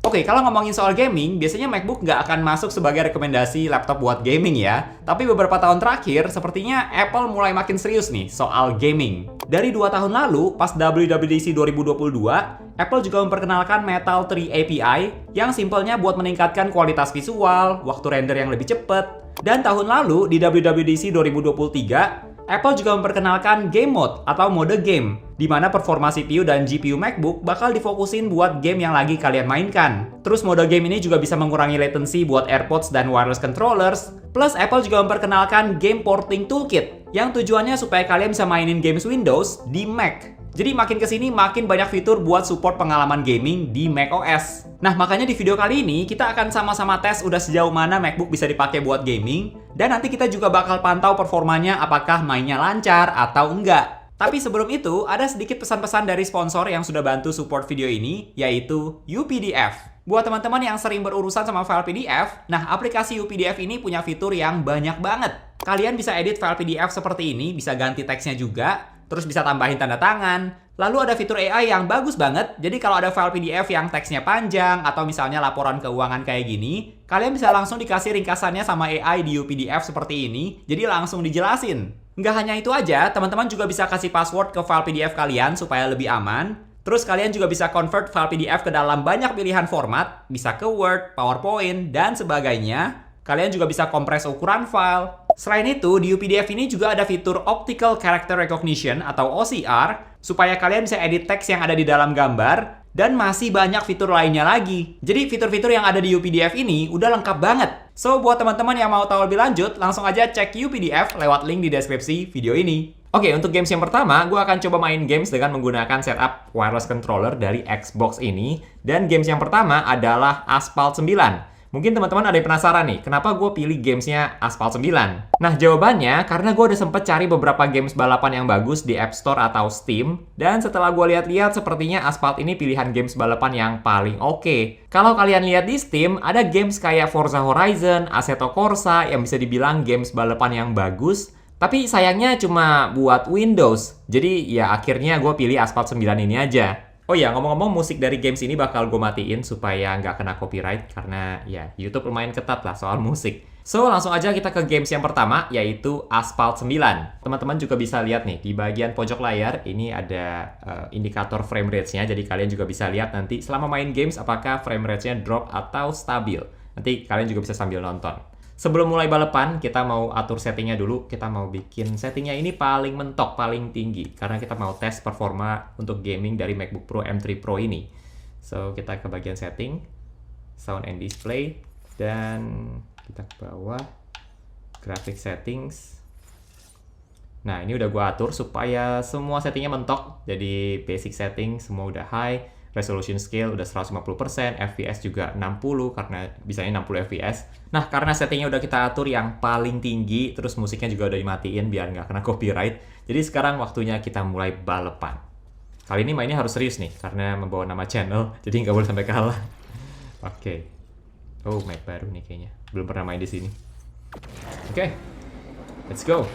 Oke, kalau ngomongin soal gaming, biasanya MacBook nggak akan masuk sebagai rekomendasi laptop buat gaming ya. Tapi beberapa tahun terakhir, sepertinya Apple mulai makin serius nih soal gaming. Dari 2 tahun lalu, pas WWDC 2022, Apple juga memperkenalkan Metal 3 API yang simpelnya buat meningkatkan kualitas visual, waktu render yang lebih cepat. Dan tahun lalu, di WWDC 2023, Apple juga memperkenalkan Game Mode atau mode game, di mana performa CPU dan GPU MacBook bakal difokusin buat game yang lagi kalian mainkan. Terus mode game ini juga bisa mengurangi latency buat AirPods dan wireless controllers. Plus Apple juga memperkenalkan Game Porting Toolkit, yang tujuannya supaya kalian bisa mainin games Windows di Mac. Jadi makin kesini makin banyak fitur buat support pengalaman gaming di macOS. Nah makanya di video kali ini kita akan sama-sama tes udah sejauh mana MacBook bisa dipakai buat gaming. Dan nanti kita juga bakal pantau performanya apakah mainnya lancar atau enggak. Tapi sebelum itu ada sedikit pesan-pesan dari sponsor yang sudah bantu support video ini, yaitu UPDF. Buat teman-teman yang sering berurusan sama file PDF, nah aplikasi UPDF ini punya fitur yang banyak banget. Kalian bisa edit file PDF seperti ini, bisa ganti teksnya juga, terus bisa tambahin tanda tangan. Lalu ada fitur AI yang bagus banget, jadi kalau ada file PDF yang teksnya panjang atau misalnya laporan keuangan kayak gini, kalian bisa langsung dikasih ringkasannya sama AI di UPDF seperti ini, jadi langsung dijelasin. Nggak hanya itu aja, teman-teman juga bisa kasih password ke file PDF kalian supaya lebih aman. Terus kalian juga bisa convert file PDF ke dalam banyak pilihan format, bisa ke Word, PowerPoint, dan sebagainya. Kalian juga bisa kompres ukuran file. Selain itu, di UPDF ini juga ada fitur Optical Character Recognition atau OCR, supaya kalian bisa edit teks yang ada di dalam gambar, dan masih banyak fitur lainnya lagi. Jadi fitur-fitur yang ada di UPDF ini udah lengkap banget. So, buat teman-teman yang mau tahu lebih lanjut, langsung aja cek UPDF lewat link di deskripsi video ini. Oke, untuk games yang pertama, gue akan coba main games dengan menggunakan setup wireless controller dari Xbox ini. Dan games yang pertama adalah Asphalt 9. Mungkin teman-teman ada yang penasaran nih, kenapa gue pilih gamesnya Asphalt 9? Nah, jawabannya karena gue udah sempet cari beberapa games balapan yang bagus di App Store atau Steam. Dan setelah gue lihat-lihat, sepertinya Asphalt ini pilihan games balapan yang paling oke. Kalau kalian lihat di Steam, ada games kayak Forza Horizon, Assetto Corsa yang bisa dibilang games balapan yang bagus. Tapi sayangnya cuma buat Windows. Jadi ya akhirnya gue pilih Asphalt 9 ini aja. Oh ya, ngomong-ngomong musik dari games ini bakal gue matiin supaya nggak kena copyright. Karena ya YouTube lumayan ketat lah soal musik. So langsung aja kita ke games yang pertama, yaitu Asphalt 9. Teman-teman juga bisa lihat nih, di bagian pojok layar ini ada indikator frame rate-nya. Jadi kalian juga bisa lihat nanti selama main games apakah frame rate-nya drop atau stabil. Nanti kalian juga bisa sambil nonton. Sebelum mulai balapan, kita mau atur settingnya dulu. Kita mau bikin settingnya ini paling mentok, paling tinggi. Karena kita mau tes performa untuk gaming dari MacBook Pro M3 Pro ini. So, kita ke bagian setting, sound and display, dan kita ke bawah, graphic settings. Nah, ini udah gua atur supaya semua settingnya mentok. Jadi, basic setting semua udah high. Resolution scale udah 150%, FPS juga 60 karena bisanya 60 FPS. Nah, karena settingnya udah kita atur yang paling tinggi, terus musiknya juga udah dimatiin biar nggak kena copyright. Jadi sekarang waktunya kita mulai balapan. Kali ini mainnya harus serius nih, karena membawa nama channel, jadi nggak boleh sampai kalah. Oke. Oh, map baru nih kayaknya. Belum pernah main di sini. Oke. Let's go.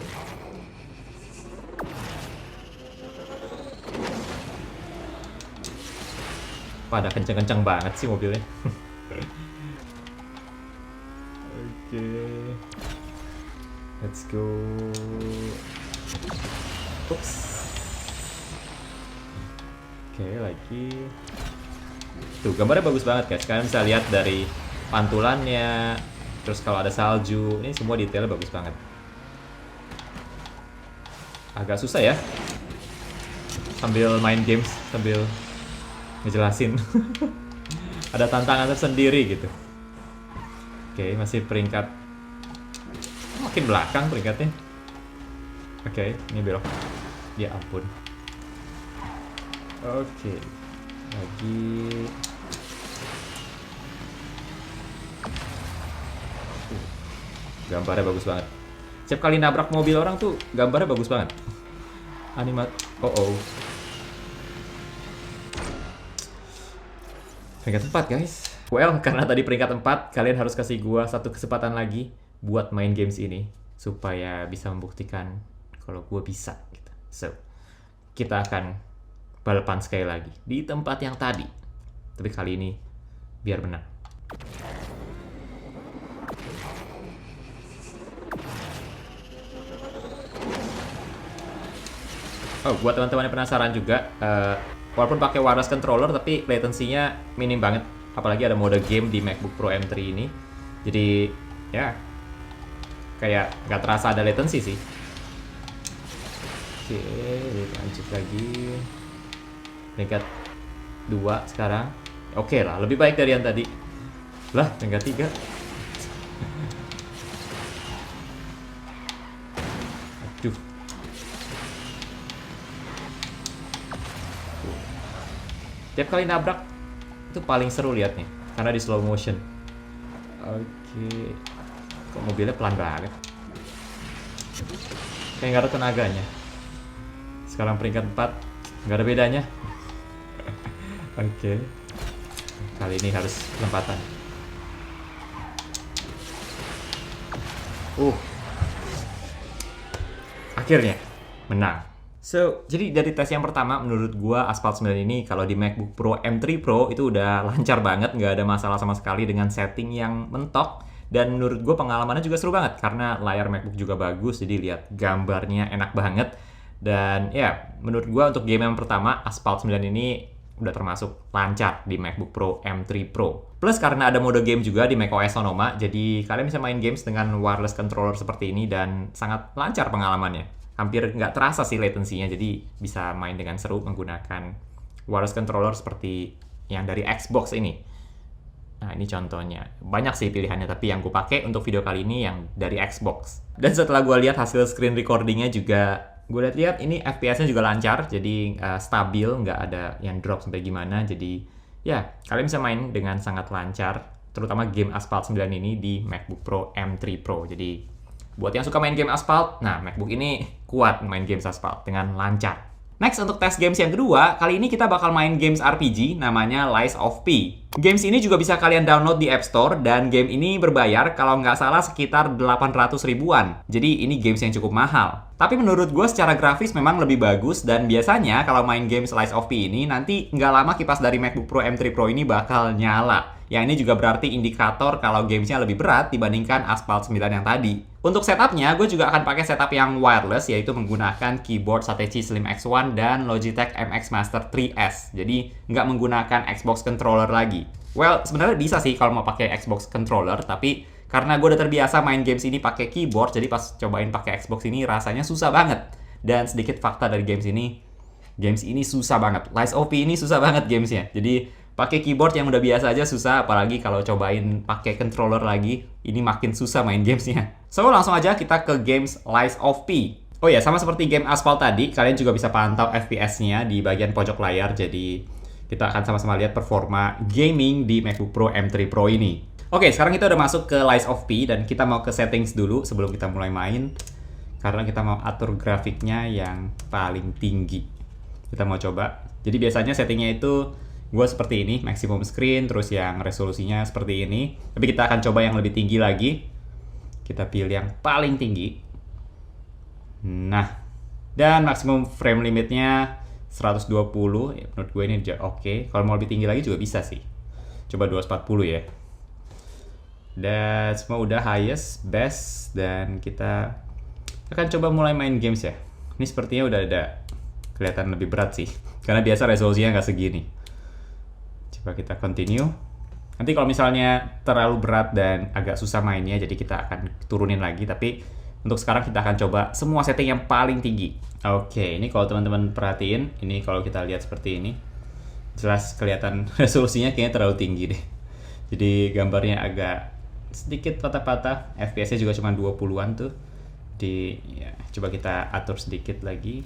Pada kenceng-kenceng banget sih mobilnya. Oke. Let's go. Ups. Oke, lagi. Tuh, gambarnya bagus banget guys. Kalian bisa lihat dari pantulannya. Terus kalau ada salju, ini semua detailnya bagus banget. Agak susah ya. Sambil main games, sambil ngejelasin. Ada tantangan tersendiri gitu. Oke, masih peringkat makin belakang peringkatnya. Oke, ini belok. Ya ampun. Oke. Lagi. Gambarnya bagus banget. Setiap kali nabrak mobil orang tuh gambarnya bagus banget. Oh. Peringkat 4 guys. Well, karena tadi peringkat 4, kalian harus kasih gua satu kesempatan lagi buat main games ini supaya bisa membuktikan kalau gua bisa gitu. So, kita akan balapan sekali lagi di tempat yang tadi. Tapi kali ini biar benar. Oh, buat teman-teman yang penasaran juga, walaupun pakai wireless controller tapi latency-nya minim banget. Apalagi ada mode game di MacBook Pro M3 ini. Jadi ya kayak nggak terasa ada latency sih. Oke, lanjut lagi. Peringkat 2 sekarang. Oke lah, lebih baik dari yang tadi. Lah, peringkat 3. Aduh. Tiap kali nabrak itu paling seru liatnya karena di slow motion. Oke. Kok mobilnya pelan banget? Kayak nggak ada tenaganya. Sekarang peringkat 4, nggak ada bedanya. Oke. Kali ini harus lompatan. Akhirnya menang. So, jadi dari tes yang pertama, menurut gua Asphalt 9 ini kalau di MacBook Pro M3 Pro itu udah lancar banget, nggak ada masalah sama sekali dengan setting yang mentok. Dan menurut gua pengalamannya juga seru banget, karena layar MacBook juga bagus, jadi lihat gambarnya enak banget. Dan ya, menurut gua untuk game yang pertama, Asphalt 9 ini udah termasuk lancar di MacBook Pro M3 Pro. Plus karena ada mode game juga di macOS Sonoma, jadi kalian bisa main games dengan wireless controller seperti ini dan sangat lancar pengalamannya. Hampir nggak terasa sih latency-nya, jadi bisa main dengan seru menggunakan wireless controller seperti yang dari Xbox ini. Nah, ini contohnya. Banyak sih pilihannya, tapi yang gue pakai untuk video kali ini yang dari Xbox. Dan setelah gue lihat hasil screen recordingnya juga, gue lihat ini FPS-nya juga lancar, jadi stabil, nggak ada yang drop sampai gimana. Jadi ya, kalian bisa main dengan sangat lancar, terutama game Asphalt 9 ini di MacBook Pro M3 Pro. Jadi buat yang suka main game Asphalt, nah MacBook ini kuat main games Asphalt dengan lancar. Next, untuk tes games yang kedua, kali ini kita bakal main games RPG namanya Lies of P. Games ini juga bisa kalian download di App Store, dan game ini berbayar kalau nggak salah sekitar 800 ribuan. Jadi ini games yang cukup mahal. Tapi menurut gue secara grafis memang lebih bagus, dan biasanya kalau main games Lies of P ini, nanti nggak lama kipas dari MacBook Pro M3 Pro ini bakal nyala. Yang ini juga berarti indikator kalau gamesnya lebih berat dibandingkan Asphalt 9 yang tadi. Untuk setupnya, gue juga akan pakai setup yang wireless, yaitu menggunakan keyboard Satechi Slim X1 dan Logitech MX Master 3S. Jadi, nggak menggunakan Xbox controller lagi. Well, sebenarnya bisa sih kalau mau pakai Xbox controller, tapi karena gue udah terbiasa main games ini pakai keyboard, jadi pas cobain pakai Xbox ini rasanya susah banget. Dan sedikit fakta dari games ini susah banget. Lies of P ini susah banget gamesnya. Jadi, pakai keyboard yang udah biasa aja susah, apalagi kalau cobain pakai controller lagi, ini makin susah main gamesnya. So, langsung aja kita ke games Lies of P. Oh ya, sama seperti game Asphalt tadi, kalian juga bisa pantau FPS-nya di bagian pojok layar, jadi kita akan sama-sama lihat performa gaming di MacBook Pro M3 Pro ini. Oke, sekarang kita udah masuk ke Lies of P, dan kita mau ke settings dulu sebelum kita mulai main, karena kita mau atur grafiknya yang paling tinggi. Kita mau coba. Jadi biasanya settingnya itu gue seperti ini, maximum screen, terus yang resolusinya seperti ini. Tapi kita akan coba yang lebih tinggi lagi. Kita pilih yang paling tinggi. Nah, dan maksimum frame limitnya 120. Ya, menurut gue ini oke. Kalau mau lebih tinggi lagi juga bisa sih. Coba 240 ya. Dan semua udah highest, best, dan kita akan coba mulai main games ya. Ini sepertinya udah ada kelihatan lebih berat sih, karena biasa resolusinya nggak segini. Coba kita continue. Nanti kalau misalnya terlalu berat dan agak susah mainnya, jadi kita akan turunin lagi. Tapi untuk sekarang kita akan coba semua setting yang paling tinggi. Oke, ini kalau teman-teman perhatiin, ini kalau kita lihat seperti ini, jelas kelihatan resolusinya kayaknya terlalu tinggi deh. Jadi gambarnya agak sedikit patah-patah. FPS-nya juga cuma 20-an tuh. Ya, coba kita atur sedikit lagi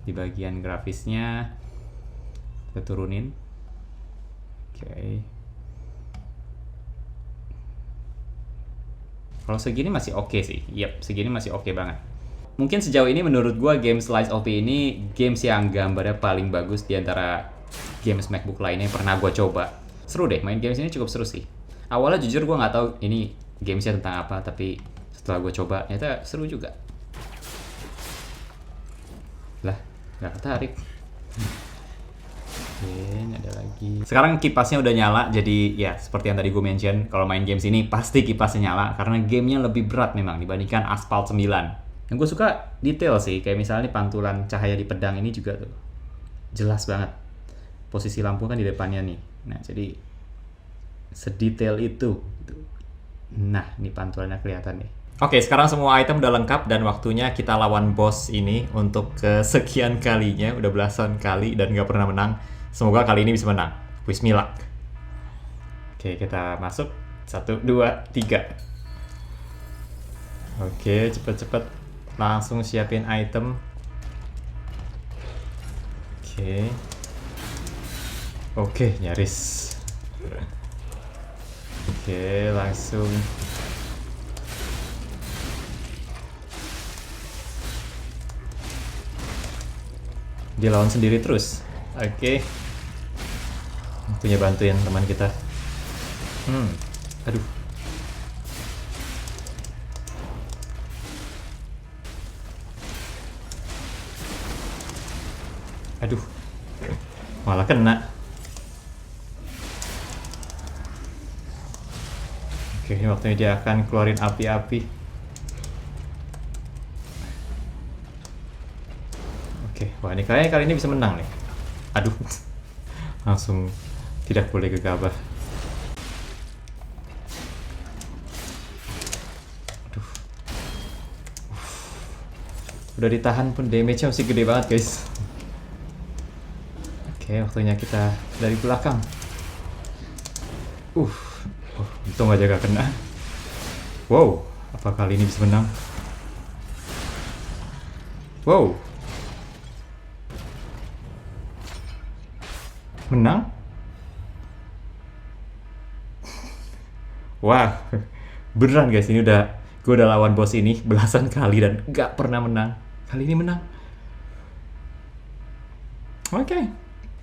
di bagian grafisnya. Kita turunin. Oke. Kalau segini masih oke sih. Yap, segini masih oke banget. Mungkin sejauh ini menurut gua games Lies of P ini games yang gambarnya paling bagus di antara games MacBook lainnya yang pernah gua coba. Seru deh, main games ini cukup seru sih. Awalnya jujur gua nggak tahu ini gamesnya tentang apa, tapi setelah gua coba ternyata seru juga. Lah, nggak ketarik. Oke, ini ada lagi. Sekarang kipasnya udah nyala, jadi ya seperti yang tadi gue mention, kalau main games ini pasti kipasnya nyala karena gamenya lebih berat memang dibandingkan Asphalt 9. Yang gue suka detail sih, kayak misalnya pantulan cahaya di pedang ini juga tuh jelas banget. Posisi lampu kan di depannya nih. Nah, jadi sedetail itu. Nah, ini pantulannya kelihatan nih. Oke, sekarang semua item udah lengkap dan waktunya kita lawan boss ini untuk kesekian kalinya. Udah belasan kali dan gak pernah menang. Semoga kali ini bisa menang. Wish me luck. Oke, kita masuk. 1, 2, 3. Oke, cepet-cepet. Langsung siapin item. Oke, nyaris. Oke, langsung. Dia lawan sendiri terus. Oke. Punya bantuin teman kita. Aduh. Aduh. Malah kena. Oke, ini waktunya dia akan keluarin api-api. Wah, ini kayaknya kali ini bisa menang nih. Aduh, langsung tidak boleh gegabah. Aduh. Udah ditahan pun damage-nya masih gede banget, guys. Oke, waktunya kita dari belakang. Untung aja gak kena. Wow, apa kali ini bisa menang? Wow. Menang? Wah, beneran guys, gue udah lawan bos ini belasan kali dan gak pernah menang. Kali ini menang. Oke.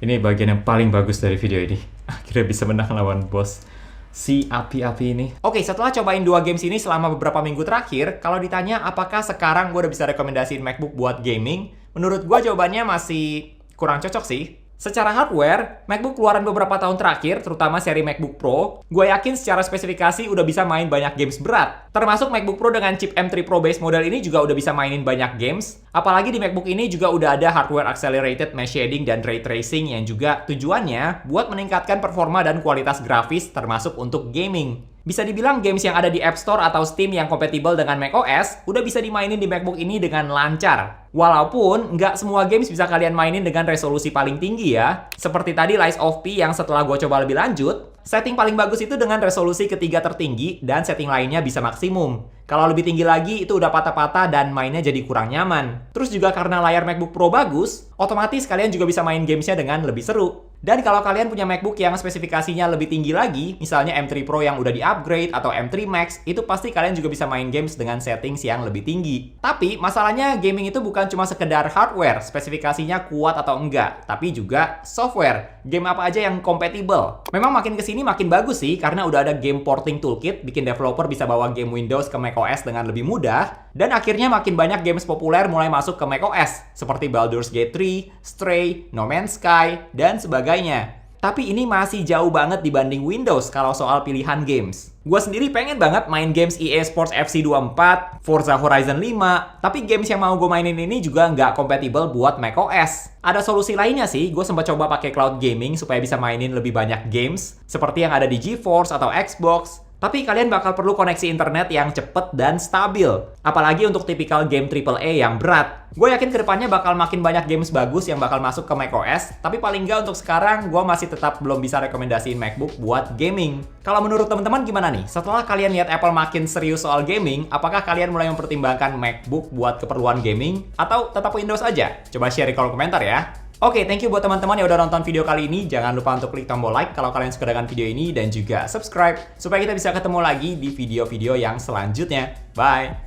Ini bagian yang paling bagus dari video ini. Akhirnya bisa menang lawan bos si api-api ini. Oke, setelah cobain 2 games ini selama beberapa minggu terakhir, kalau ditanya apakah sekarang gue udah bisa rekomendasiin MacBook buat gaming, menurut gue jawabannya masih kurang cocok sih. Secara hardware, MacBook keluaran beberapa tahun terakhir, terutama seri MacBook Pro, gue yakin secara spesifikasi udah bisa main banyak games berat. Termasuk MacBook Pro dengan chip M3 Pro base model ini juga udah bisa mainin banyak games. Apalagi di MacBook ini juga udah ada hardware accelerated mesh shading dan ray tracing yang juga tujuannya buat meningkatkan performa dan kualitas grafis termasuk untuk gaming. Bisa dibilang games yang ada di App Store atau Steam yang kompatibel dengan macOS udah bisa dimainin di MacBook ini dengan lancar. Walaupun nggak semua games bisa kalian mainin dengan resolusi paling tinggi ya. Seperti tadi Lies of P yang setelah gue coba lebih lanjut, setting paling bagus itu dengan resolusi ketiga tertinggi dan setting lainnya bisa maksimum. Kalau lebih tinggi lagi itu udah patah-patah dan mainnya jadi kurang nyaman. Terus juga karena layar MacBook Pro bagus, otomatis kalian juga bisa main gamesnya dengan lebih seru. Dan kalau kalian punya MacBook yang spesifikasinya lebih tinggi lagi, misalnya M3 Pro yang udah di-upgrade atau M3 Max, itu pasti kalian juga bisa main games dengan settings yang lebih tinggi. Tapi masalahnya gaming itu bukan cuma sekedar hardware, spesifikasinya kuat atau enggak, tapi juga software. Game apa aja yang kompatibel. Memang makin kesini makin bagus sih, karena udah ada game porting toolkit, bikin developer bisa bawa game Windows ke macOS dengan lebih mudah, dan akhirnya makin banyak games populer mulai masuk ke macOS, seperti Baldur's Gate 3, Stray, No Man's Sky, dan sebagainya. Tapi ini masih jauh banget dibanding Windows kalau soal pilihan games. Gue sendiri pengen banget main games EA Sports FC 24, Forza Horizon 5, tapi games yang mau gue mainin ini juga nggak kompatibel buat macOS. Ada solusi lainnya sih, gue sempat coba pakai cloud gaming supaya bisa mainin lebih banyak games, seperti yang ada di GeForce atau Xbox. Tapi kalian bakal perlu koneksi internet yang cepet dan stabil. Apalagi untuk tipikal game AAA yang berat. Gue yakin kedepannya bakal makin banyak games bagus yang bakal masuk ke macOS. Tapi paling nggak untuk sekarang, gue masih tetap belum bisa rekomendasiin MacBook buat gaming. Kalau menurut teman-teman gimana nih? Setelah kalian lihat Apple makin serius soal gaming, apakah kalian mulai mempertimbangkan MacBook buat keperluan gaming? Atau tetap Windows aja? Coba share di kolom komentar ya. Oke, thank you buat teman-teman yang udah nonton video kali ini. Jangan lupa untuk klik tombol like kalau kalian suka dengan video ini dan juga subscribe supaya kita bisa ketemu lagi di video-video yang selanjutnya. Bye!